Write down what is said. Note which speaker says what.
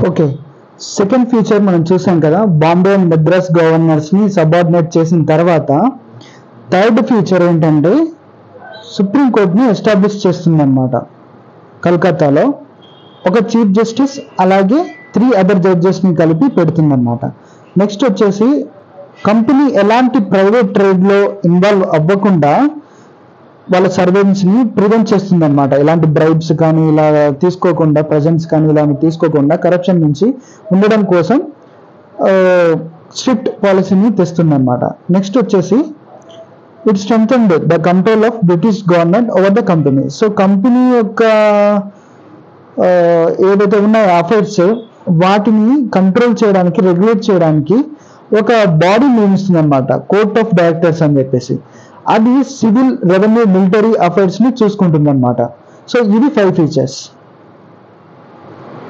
Speaker 1: Okay, second feature మనం చూసాం కదా, బాంబే అండ్ మద్రాస్ గవర్నర్స్ని సబార్డినేట్ చేసిన తర్వాత థర్డ్ ఫీచర్ ఏంటంటే సుప్రీంకోర్టుని ఎస్టాబ్లిష్ చేస్తుందన్నమాట. కలకత్తాలో ఒక చీఫ్ జస్టిస్ అలాగే 3 అదర్ జడ్జెస్ని కలిపి పెడుతుందన్నమాట. నెక్స్ట్ వచ్చేసి కంపెనీ ఎలాంటి ప్రైవేట్ ట్రేడ్లో ఇన్వాల్వ్ అవ్వకుండా వాళ్ళ సర్వెంట్స్ని ప్రివెంట్ చేస్తుంది అనమాట. ఇలాంటి బ్రైబ్స్ కానీ ఇలా తీసుకోకుండా, ప్రజెంట్స్ కానీ ఇలా తీసుకోకుండా కరప్షన్ నుంచి ఉండడం కోసం స్ట్రిక్ట్ పాలసీని తెస్తుంది అనమాట. నెక్స్ట్ వచ్చేసి it strengthened the control of British government over the company. So company యొక్క ఏదైతే ఉన్నాయో అఫైర్స్ వాటిని కంట్రోల్ చేయడానికి, రెగ్యులేట్ చేయడానికి ఒక బాడీ నియమిస్తుంది అనమాట, కోర్ట్ ఆఫ్ డైరెక్టర్స్ అని చెప్పేసి. అది సివిల్, రెవెన్యూ, మిలిటరీ అఫైర్స్ ని చూసుకుంటుంది అనమాట. సో ఇవి 5 ఫీచర్స్.